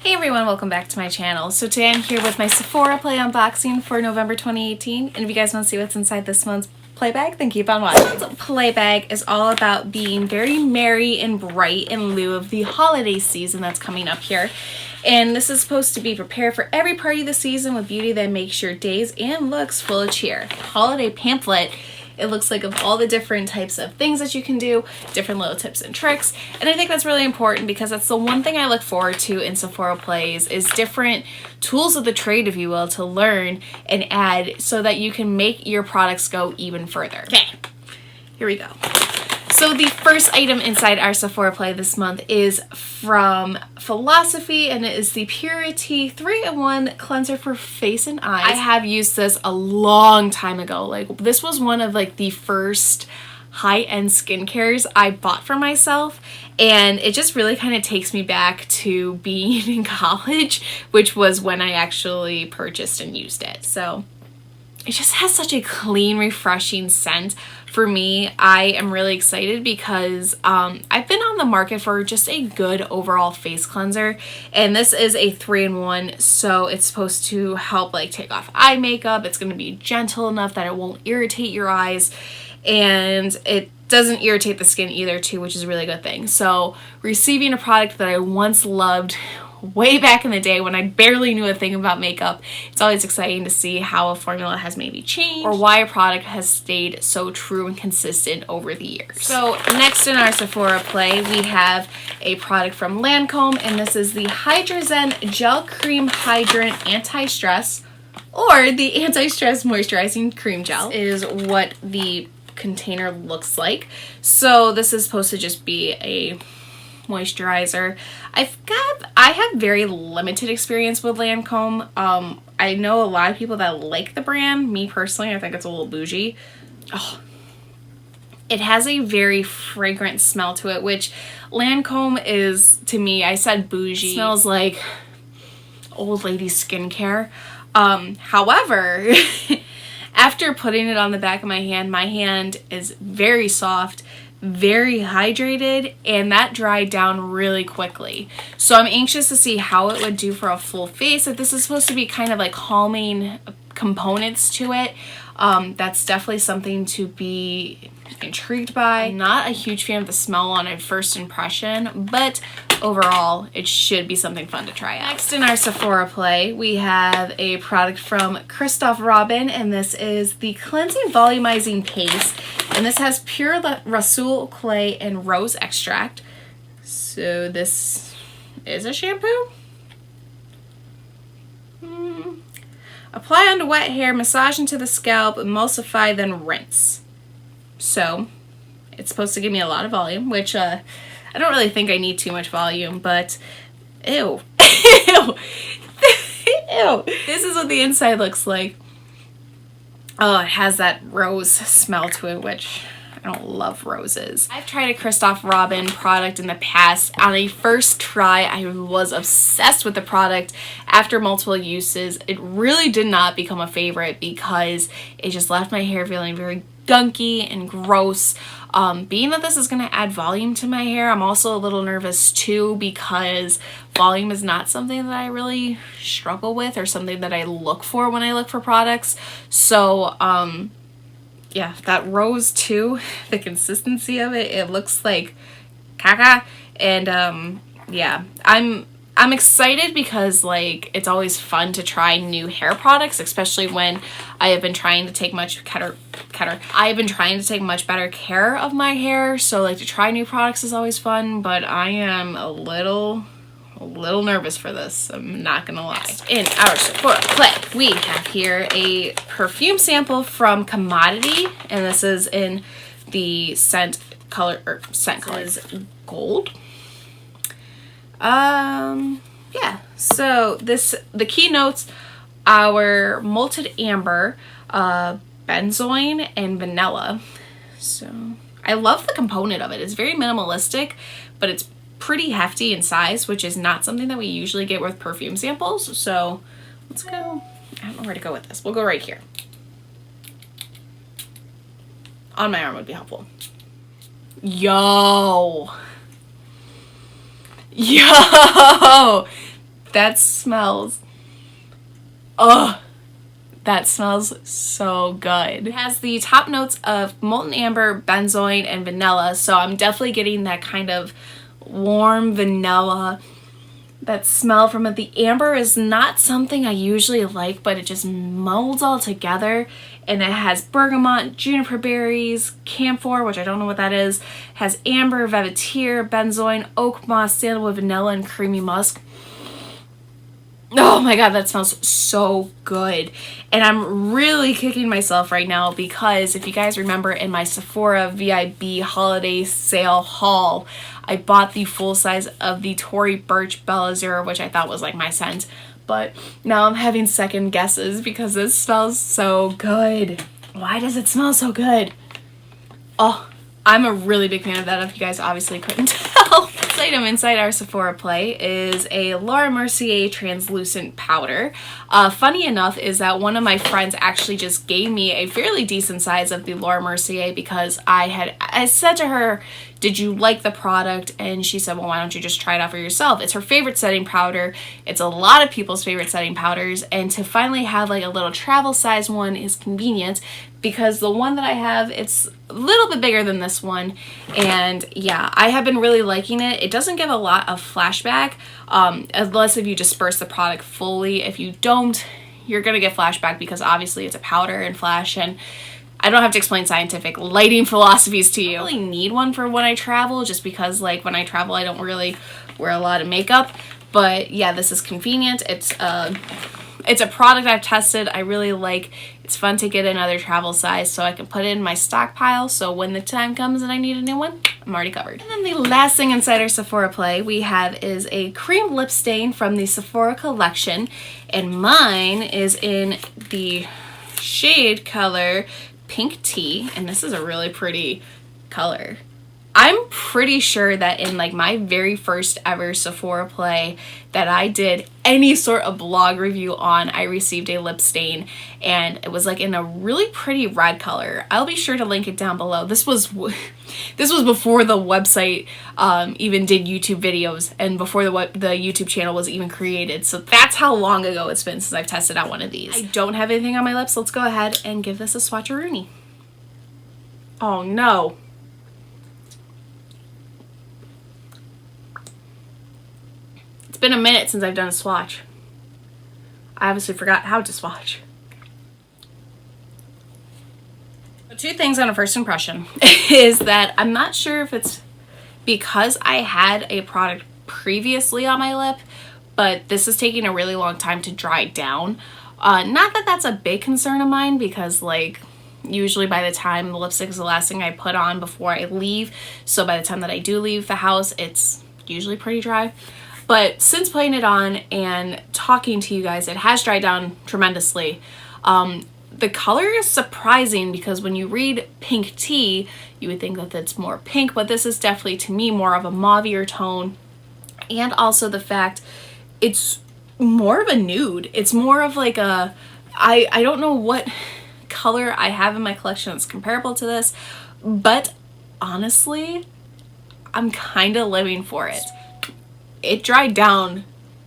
Hey everyone, welcome back to my channel. So today I'm here with my Sephora Play unboxing for November 2018. And if you guys want to see what's inside this month's play bag, then keep on watching. So play bag is all about being very merry and bright in lieu of the holiday season that's coming up here. And this is supposed to be prepared for every party of the season with beauty that makes your days and looks full of cheer. Holiday pamphlet. It looks like of all the different types of things that you can do, different little tips and tricks. And I think that's really important because that's the one thing I look forward to in Sephora Plays is different tools of the trade, if you will, to learn and add so that you can make your products go even further. Okay, here we go. So the first item inside our Sephora Play this month is from Philosophy, and it is the Purity 3-in-1 Cleanser for Face and Eyes. I have used this a long time ago. Like, this was one of like the first high-end skincares I bought for myself, and it just really kind of takes me back to being in college, which was when I actually purchased and used it. So it just has such a clean, refreshing scent. For me, I am really excited because I've been on the market for just a good overall face cleanser, and this is a 3-in-1, so it's supposed to help like take off eye makeup. It's going to be gentle enough that it won't irritate your eyes, and it doesn't irritate the skin either too, which is a really good thing. So receiving a product that I once loved way back in the day when I barely knew a thing about makeup, it's always exciting to see how a formula has maybe changed or why a product has stayed so true and consistent over the years. So next in our Sephora Play, we have a product from Lancome, and this is the Hydra Gel Cream Hydrant Anti-Stress, or the Anti-Stress Moisturizing Cream Gel is what the container looks like. So this is supposed to just be a moisturizer. I have very limited experience with Lancome. I know a lot of people that like the brand. Me personally, I think it's a little bougie. Oh, it has a very fragrant smell to it, which Lancome is, to me, I said bougie. It smells like old lady skincare. However, after putting it on the back of my hand is very soft, very hydrated, and that dried down really quickly. So I'm anxious to see how it would do for a full face. If this is supposed to be kind of like calming components to it, that's definitely something to be intrigued by. I'm not a huge fan of the smell on a first impression, but overall it should be something fun to try out. Next in our Sephora Play, we have a product from Christophe, and this is the Cleansing Volumizing Paste, and this has pure Rasoul clay and rose extract. So this is a shampoo. Apply onto wet hair, massage into the scalp, emulsify, then rinse. So it's supposed to give me a lot of volume, which I don't really think I need too much volume, but ew. Ew. Ew. This is what the inside looks like. Oh, it has that rose smell to it, which I don't love roses. I've tried a Christophe product in the past. On a first try, I was obsessed with the product. After multiple uses, it really did not become a favorite because it just left my hair feeling very gunky and gross. Being that this is going to add volume to my hair, I'm also a little nervous too because volume is not something that I really struggle with or something that I look for when I look for products. So, yeah, that rose too, the consistency of it, it looks like caca. And yeah, I'm excited because like it's always fun to try new hair products, especially when I have been trying to take much better care of my hair. So like to try new products is always fun, but I am a little nervous for this, I'm not gonna lie. In our Sephora Play, we have here a perfume sample from Commodity, and this is in the scent color is gold. Yeah, so the key notes are malted amber, benzoin, and vanilla. So I love the component of it. It's very minimalistic, but it's pretty hefty in size, which is not something that we usually get with perfume samples. So let's go. I don't know where to go with this. We'll go right here. On my arm would be helpful. Yo, That smells, oh, that smells so good. It has the top notes of molten amber, benzoin, and vanilla, so I'm definitely getting that kind of warm vanilla, that smell from it. The amber is not something I usually like, but it just molds all together. And it has bergamot, juniper berries, camphor, which I don't know what that is, has amber, velvetier, benzoin, oak moss, sandalwood, vanilla, and creamy musk. Oh my god, that smells so good. And I'm really kicking myself right now because if you guys remember in my Sephora VIB holiday sale haul, I bought the full size of the Tory Burch Bella Azure, which I thought was like my scent. But now I'm having second guesses because this smells so good. Why does it smell so good? Oh, I'm a really big fan of that, if you guys obviously couldn't tell. This item inside our Sephora play is a Laura Mercier translucent powder. Funny enough is that one of my friends actually just gave me a fairly decent size of the Laura Mercier because I said to her, did you like the product? And she said, well, why don't you just try it out for yourself? It's her favorite setting powder. It's a lot of people's favorite setting powders, and to finally have like a little travel size one is convenient because the one that I have, it's a little bit bigger than this one. And yeah, I have been really liking it. It doesn't give a lot of flashback unless if you disperse the product fully. If you don't, you're gonna get flashback because obviously it's a powder and flash, and I don't have to explain scientific lighting philosophies to you. I don't really need one for when I travel, just because like when I travel I don't really wear a lot of makeup. But yeah, this is convenient. It's a product I've tested. I really like. It's fun to get another travel size so I can put it in my stockpile, so when the time comes and I need a new one, I'm already covered. And then the last thing inside our Sephora play we have is a cream lip stain from the Sephora collection, and mine is in the shade color Pink Tea, and this is a really pretty color. I'm pretty sure that in like my very first ever Sephora play that I did any sort of blog review on, I received a lip stain, and it was like in a really pretty red color. I'll be sure to link it down below. This was before the website even did YouTube videos, and before the YouTube channel was even created. So that's how long ago it's been since I've tested out one of these. I don't have anything on my lips. Let's go ahead and give this a swatcheroonie. Oh no. It's been a minute since I've done a swatch. I obviously forgot how to swatch. Two things on a first impression is that I'm not sure if it's because I had a product previously on my lip, but this is taking a really long time to dry down. Not that that's a big concern of mine because like usually by the time the lipstick is the last thing I put on before I leave, so by the time that I do leave the house it's usually pretty dry. But since putting it on and talking to you guys, it has dried down tremendously. The color is surprising because when you read Pink Tea, you would think that it's more pink, but this is definitely, to me, more of a mauvier tone. And also the fact it's more of a nude. It's more of like a, I don't know what color I have in my collection that's comparable to this, but honestly, I'm kind of living for it. It dried down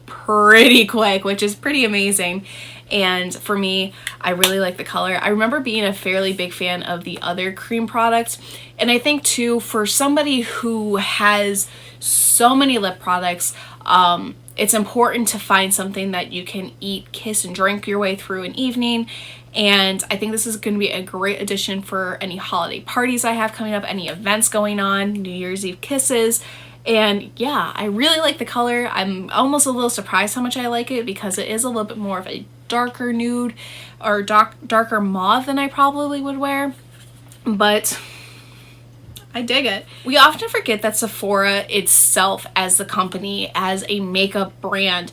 pretty quick, which is pretty amazing. And for me, I really like the color. I remember being a fairly big fan of the other cream products. And I think too, for somebody who has so many lip products, it's important to find something that you can eat, kiss, and drink your way through an evening. And I think this is going to be a great addition for any holiday parties I have coming up, any events going on, New Year's Eve kisses. And yeah, I really like the color. I'm almost a little surprised how much I like it because it is a little bit more of a darker nude or darker mauve than I probably would wear, but I dig it. We often forget that Sephora itself as the company, as a makeup brand,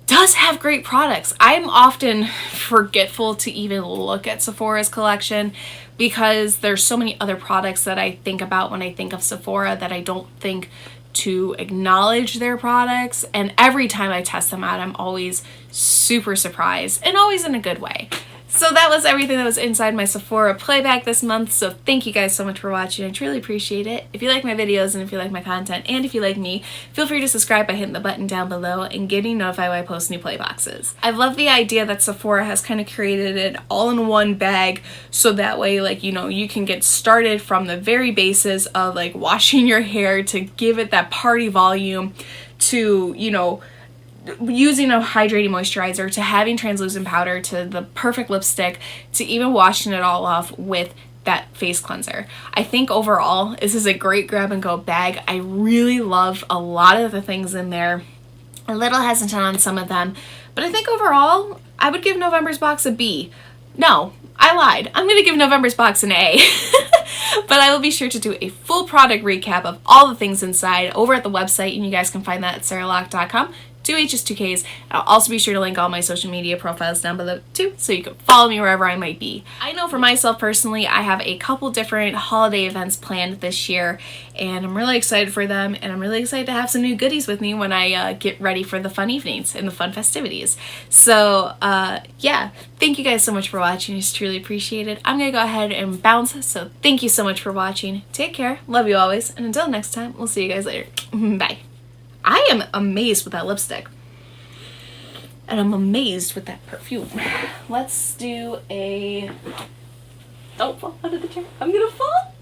does have great products. I'm often forgetful to even look at Sephora's collection because there's so many other products that I think about when I think of Sephora that I don't think to acknowledge their products, and every time I test them out I'm always super surprised, and always in a good way. So that was everything that was inside my Sephora play bag this month, so thank you guys so much for watching. I truly appreciate it. If you like my videos and if you like my content and if you like me, feel free to subscribe by hitting the button down below and getting notified when I post new play boxes. I love the idea that Sephora has kind of created it all in one bag, so that way, like, you know, you can get started from the very basis of like washing your hair to give it that party volume, to, you know, using a hydrating moisturizer, to having translucent powder, to the perfect lipstick, to even washing it all off with that face cleanser. I think overall this is a great grab and go bag. I really love a lot of the things in there. A little hesitant on some of them, but I think overall I would give November's box a B. No, I lied. I'm gonna give November's box an A. But I will be sure to do a full product recap of all the things inside over at the website, and you guys can find that at sarahlock.com. 2H's2Ks. I'll also be sure to link all my social media profiles down below too, so you can follow me wherever I might be. I know for myself personally, I have a couple different holiday events planned this year, and I'm really excited for them, and I'm really excited to have some new goodies with me when I get ready for the fun evenings and the fun festivities. So yeah, thank you guys so much for watching. It's truly appreciated. I'm gonna go ahead and bounce, so thank you so much for watching. Take care, love you always, and until next time, we'll see you guys later. Bye. I am amazed with that lipstick. And I'm amazed with that perfume. Let's do a... Don't fall out of the chair. I'm gonna fall.